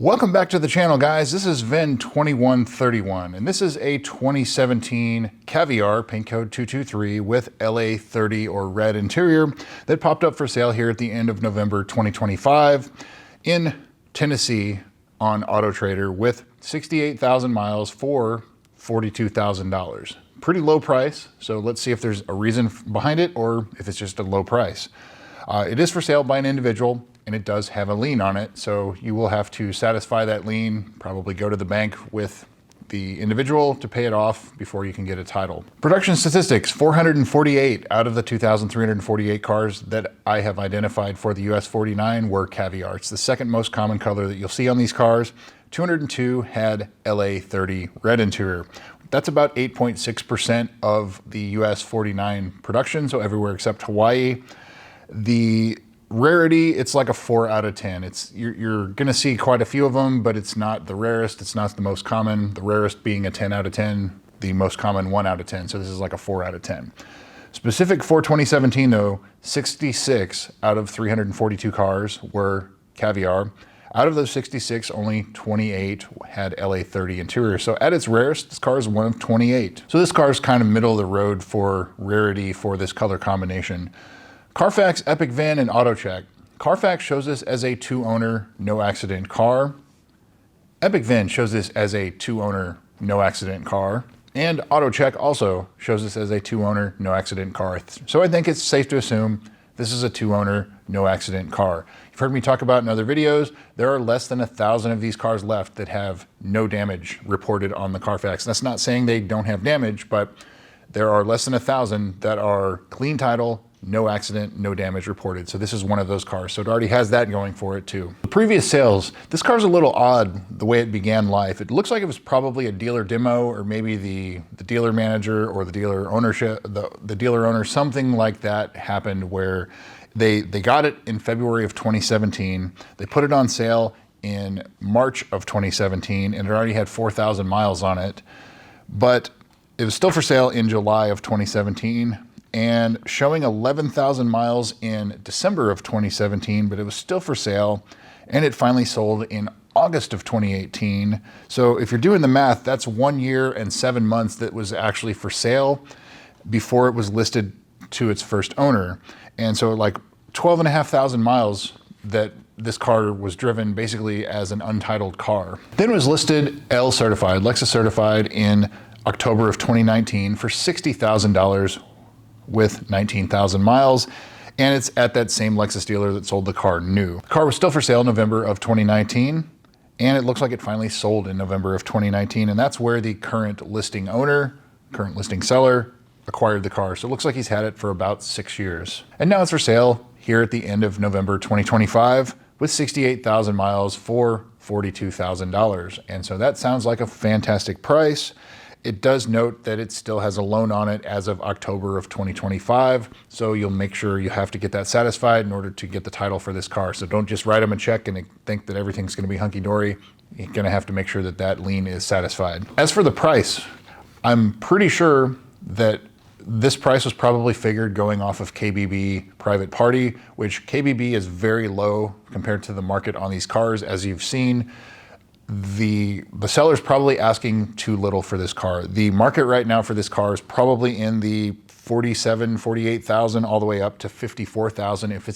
Welcome back to the channel, guys. This is Vin2131, and this is a 2017 Caviar paint code 223 with LA30 or red interior that popped up for sale here at the end of November 2025 in Tennessee on Auto Trader with 68,000 miles for $42,000. Pretty low price, so let's see if there's a reason behind it or if it's just a low price. It is for sale by an individual, and it does have a lien on it, so you will have to satisfy that lien, probably go to the bank with the individual to pay it off before you can get a title. Production statistics: 448 out of the 2,348 cars that I have identified for the US 49 were Caviar. It's the second most common color that you'll see on these cars. 202 had LA30 red interior. That's about 8.6% of the US 49 production, so everywhere except Hawaii. The rarity, it's like a 4 out of 10. You're gonna see quite a few of them, but it's not the rarest, it's not the most common. The rarest being a 10 out of 10, the most common 1 out of 10. So this is like a 4 out of 10. Specific for 2017 though, 66 out of 342 cars were Caviar. Out of those 66, only 28 had LA30 interior. So at its rarest, this car is one of 28. So this car is kind of middle of the road for rarity for this color combination. Carfax, Epic VIN, and AutoCheck. Carfax shows this as a 2-owner, no accident car. Epic VIN shows this as a 2-owner, no accident car. And AutoCheck also shows this as a 2-owner, no accident car. So I think it's safe to assume this is a 2-owner, no accident car. You've heard me talk about in other videos, there are less than 1,000 of these cars left that have no damage reported on the Carfax. That's not saying they don't have damage, but there are less than 1,000 that are clean title, no accident, no damage reported. So this is one of those cars. So it already has that going for it too. The previous sales, this car's a little odd the way it began life. It looks like it was probably a dealer demo, or maybe the dealer manager or the dealer ownership, the dealer owner, something like that happened where they got it in February of 2017. They put it on sale in March of 2017 and it already had 4,000 miles on it. But it was still for sale in July of 2017. And showing 11,000 miles in December of 2017, but it was still for sale, and it finally sold in August of 2018. So if you're doing the math, that's 1 year and 7 months that was actually for sale before it was listed to its first owner. And so like 12,500 miles that this car was driven basically as an untitled car. Then it was listed L certified, Lexus certified in October of 2019 for $60,000 with 19,000 miles, and it's at that same Lexus dealer that sold the car new. The car was still for sale in November of 2019, and it looks like it finally sold in November of 2019, and that's where the current listing owner, current listing seller, acquired the car. So it looks like he's had it for about 6 years. And now it's for sale here at the end of November 2025 with 68,000 miles for $42,000. And so that sounds like a fantastic price. It does note that it still has a loan on it as of October of 2025. So you'll make sure you have to get that satisfied in order to get the title for this car. So don't just write them a check and think that everything's gonna be hunky-dory. You're gonna have to make sure that that lien is satisfied. As for the price, I'm pretty sure that this price was probably figured going off of KBB private party, which KBB is very low compared to the market on these cars. As you've seen, the seller's probably asking too little for this car. The market right now for this car is probably in the 47, 48,000 all the way up to 54,000 if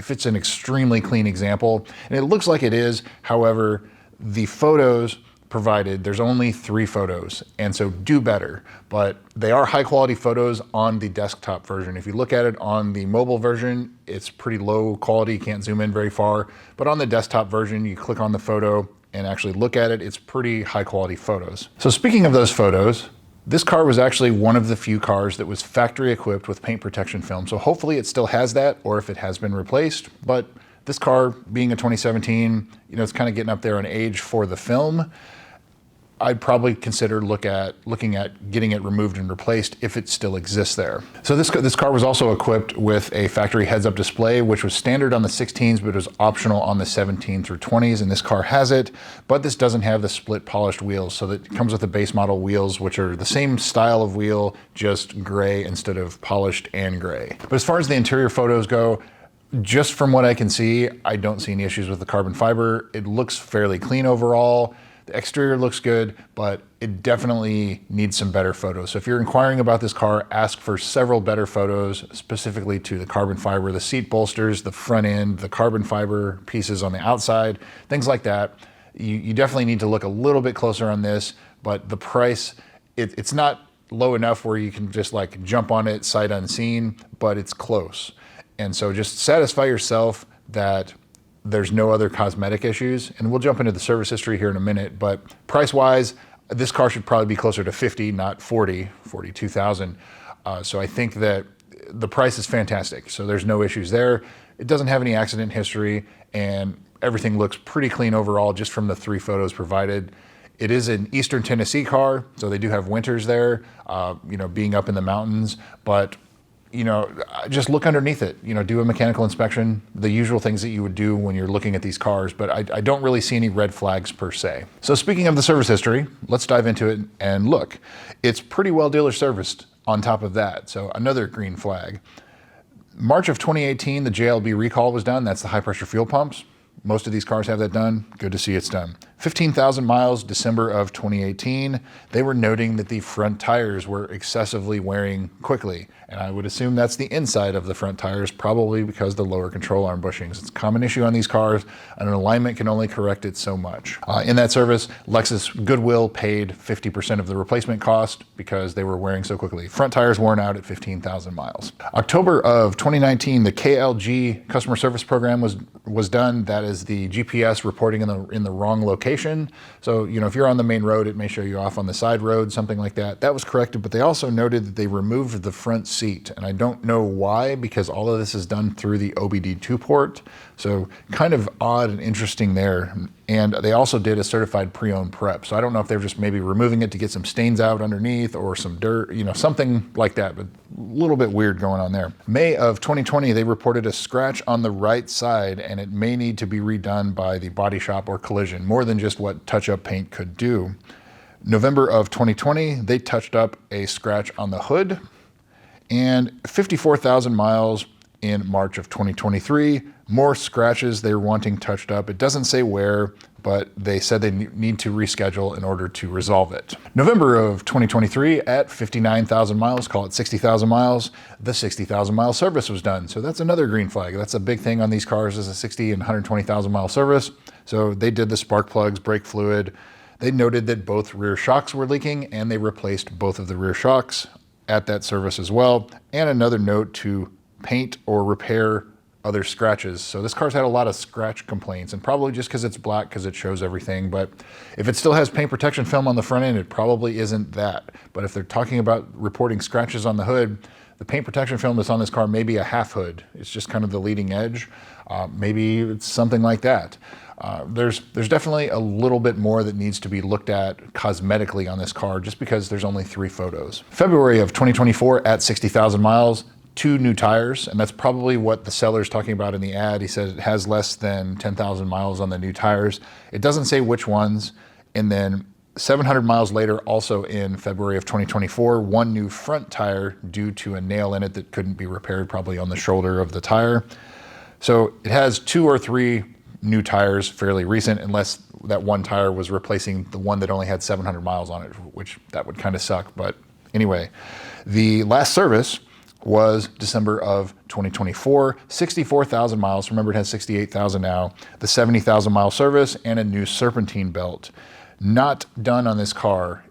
it's an extremely clean example. And it looks like it is. However, the photos provided, there's only 3 photos, and so do better. But they are high quality photos on the desktop version. If you look at it on the mobile version, it's pretty low quality, can't zoom in very far. But on the desktop version, you click on the photo and actually look at it, it's pretty high quality photos. So speaking of those photos, this car was actually one of the few cars that was factory equipped with paint protection film. So hopefully it still has that, or if it has been replaced. But this car being a 2017, it's kind of getting up there in age for the film. I'd probably consider looking at getting it removed and replaced if it still exists there. So this car was also equipped with a factory heads-up display, which was standard on the 16s, but it was optional on the 17 through 20s, and this car has it, but this doesn't have the split polished wheels, so that it comes with the base model wheels, which are the same style of wheel, just gray instead of polished and gray. But as far as the interior photos go, Just from what I can see, I don't see any issues with the carbon fiber. It looks fairly clean overall. The exterior looks good, but it definitely needs some better photos. So if you're inquiring about this car, ask for several better photos, specifically to the carbon fiber, the seat bolsters, the front end, the carbon fiber pieces on the outside, things like that. You definitely need to look a little bit closer on this, but the price, it's not low enough where you can just like jump on it sight unseen, but it's close. And so just satisfy yourself that there's no other cosmetic issues. And we'll jump into the service history here in a minute, but price-wise, this car should probably be closer to 50, not 40, 42,000. So I think that the price is fantastic. So there's no issues there. It doesn't have any accident history, and everything looks pretty clean overall just from the 3 photos provided. It is an Eastern Tennessee car, so they do have winters there, being up in the mountains, but just look underneath it, do a mechanical inspection, the usual things that you would do when you're looking at these cars, but I don't really see any red flags per se. So speaking of the service history, let's dive into it and look. It's pretty well dealer serviced on top of that, so another green flag. March of 2018, the JLB recall was done. That's the high pressure fuel pumps. Most of these cars have that done. Good to see it's done. 15,000 miles, December of 2018. They were noting that the front tires were excessively wearing quickly. And I would assume that's the inside of the front tires, probably because the lower control arm bushings. It's a common issue on these cars, and an alignment can only correct it so much. In that service, Lexus Goodwill paid 50% of the replacement cost because they were wearing so quickly. Front tires worn out at 15,000 miles. October of 2019, the KLG customer service program was done. That is the GPS reporting in the wrong location. So, if you're on the main road, it may show you off on the side road, something like that. That was corrected, but they also noted that they removed the front seat. And I don't know why, because all of this is done through the OBD2 port. So kind of odd and interesting there. And they also did a certified pre-owned prep. So I don't know if they're just maybe removing it to get some stains out underneath or some dirt, something like that, but a little bit weird going on there. May of 2020, they reported a scratch on the right side, and it may need to be redone by the body shop or collision, more than just what touch-up paint could do. November of 2020, they touched up a scratch on the hood, and 54,000 miles in March of 2023. More scratches they're wanting touched up. It doesn't say where, but they said they need to reschedule in order to resolve it. November of 2023, at 59,000 miles, call it 60,000 miles, the 60,000 mile service was done. So that's another green flag. That's a big thing on these cars, is a 60 and 120,000 mile service. So they did the spark plugs, brake fluid. They noted that both rear shocks were leaking, and they replaced both of the rear shocks at that service as well. And another note to paint or repair other scratches. So this car's had a lot of scratch complaints, and probably just because it's black, because it shows everything. But if it still has paint protection film on the front end, it probably isn't that. But if they're talking about reporting scratches on the hood, the paint protection film that's on this car may be a half hood. It's just kind of the leading edge. Maybe it's something like that. There's definitely a little bit more that needs to be looked at cosmetically on this car, just because there's only 3 photos. February of 2024, at 60,000 miles, 2 new tires, and that's probably what the seller's talking about in the ad. He says it has less than 10,000 miles on the new tires. It doesn't say which ones. And then 700 miles later, also in February of 2024, 1 new front tire due to a nail in it that couldn't be repaired, probably on the shoulder of the tire. So it has 2 or 3 new tires, fairly recent, unless that 1 tire was replacing the one that only had 700 miles on it, which that would kind of suck. But anyway, the last service was December of 2024, 64,000 miles. Remember, it has 68,000 now. The 70,000 mile service and a new serpentine belt. Not done on this car.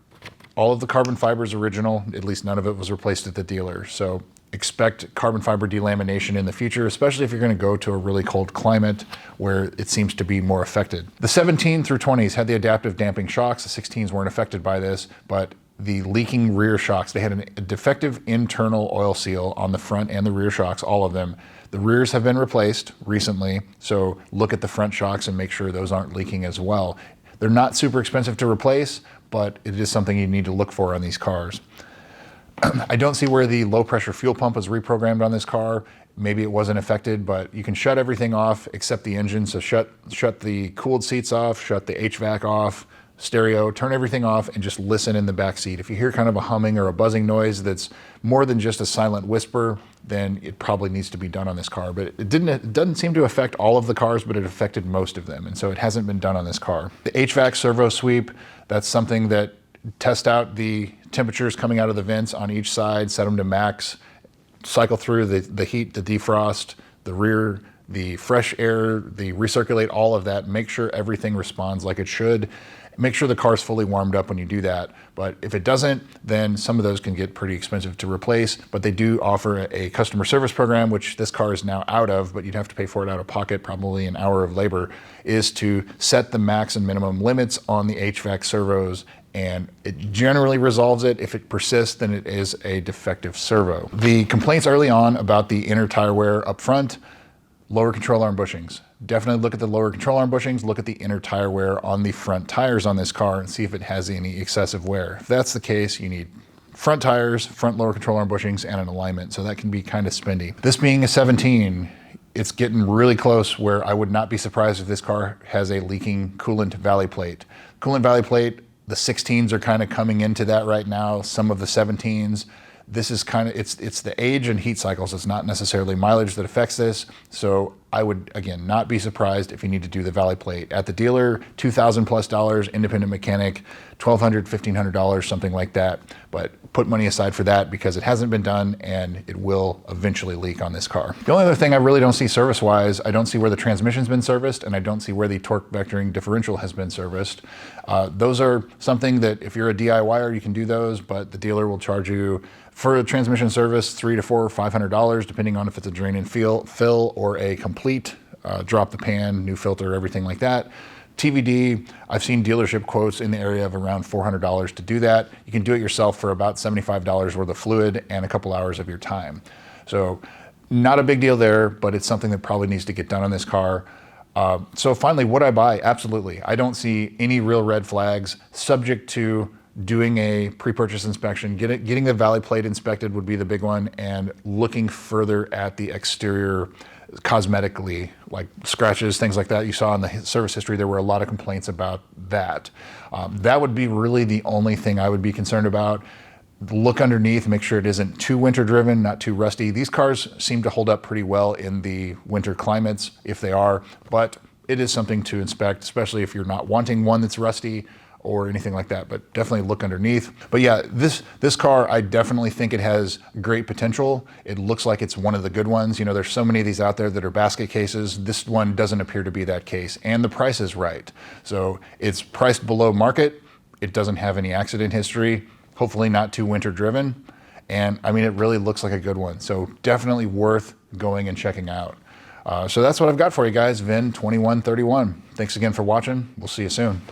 All of the carbon fiber is original. At least none of it was replaced at the dealer. So expect carbon fiber delamination in the future, especially if you're going to go to a really cold climate where it seems to be more affected. The 17 through 20s had the adaptive damping shocks. The 16s weren't affected by this, but the leaking rear shocks, they had a defective internal oil seal on the front and the rear shocks, all of them. The rears have been replaced recently, so look at the front shocks and make sure those aren't leaking as well. They're not super expensive to replace, but it is something you need to look for on these cars. I don't see where the low pressure fuel pump was reprogrammed on this car. Maybe it wasn't affected, but you can shut everything off except the engine. So shut the cooled seats off, shut the HVAC off, stereo, turn everything off, and just listen in the back seat. If you hear kind of a humming or a buzzing noise that's more than just a silent whisper, then it probably needs to be done on this car. But it doesn't seem to affect all of the cars, but it affected most of them, and so it hasn't been done on this car. The HVAC servo sweep, that's something that test out the temperatures coming out of the vents on each side, set them to max, cycle through the heat, the defrost, the rear, the fresh air, the recirculate, all of that, make sure everything responds like it should. Make sure the car's fully warmed up when you do that. But if it doesn't, then some of those can get pretty expensive to replace. But they do offer a customer service program, which this car is now out of, but you'd have to pay for it out of pocket, probably an hour of labor, is to set the max and minimum limits on the HVAC servos, and it generally resolves it. If it persists, then it is a defective servo. The complaints early on about the inner tire wear up front, lower control arm bushings. Definitely look at the lower control arm bushings, look at the inner tire wear on the front tires on this car and see if it has any excessive wear. If that's the case, you need front tires, front lower control arm bushings, and an alignment. So that can be kind of spendy. This being a 17, it's getting really close where I would not be surprised if this car has a leaking coolant valley plate. Coolant valley plate, the 16s are kind of coming into that right now, some of the 17s. This is kind of, it's the age and heat cycles. It's not necessarily mileage that affects this. So I would, again, not be surprised if you need to do the valley plate. At the dealer, $2,000+, independent mechanic, $1,200, $1,500, something like that. But put money aside for that because it hasn't been done and it will eventually leak on this car. The only other thing I really don't see service-wise, I don't see where the transmission's been serviced, and I don't see where the torque vectoring differential has been serviced. Those are something that if you're a DIYer, you can do those, but the dealer will charge you for a transmission service, $300 to $400 or $500, depending on if it's a drain and fill or a complete drop the pan, new filter, everything like that. TBD, I've seen dealership quotes in the area of around $400 to do that. You can do it yourself for about $75 worth of fluid and a couple hours of your time. So not a big deal there, but it's something that probably needs to get done on this car. So finally, would I buy? Absolutely. I don't see any real red flags, subject to doing a pre-purchase inspection. Getting the valley plate inspected would be the big one, and looking further at the exterior cosmetically, like scratches, things like that. You saw in the service history, there were a lot of complaints about that. That would be really the only thing I would be concerned about. Look underneath, make sure it isn't too winter driven, not too rusty. These cars seem to hold up pretty well in the winter climates, if they are, but it is something to inspect, especially if you're not wanting one that's rusty or anything like that, but definitely look underneath. But yeah, this car, I definitely think it has great potential. It looks like it's one of the good ones. You know, there's so many of these out there that are basket cases. This one doesn't appear to be that case, and the price is right. So it's priced below market. It doesn't have any accident history, hopefully not too winter driven. And I mean, it really looks like a good one. So definitely worth going and checking out. So that's what I've got for you guys, VIN 2131. Thanks again for watching. We'll see you soon.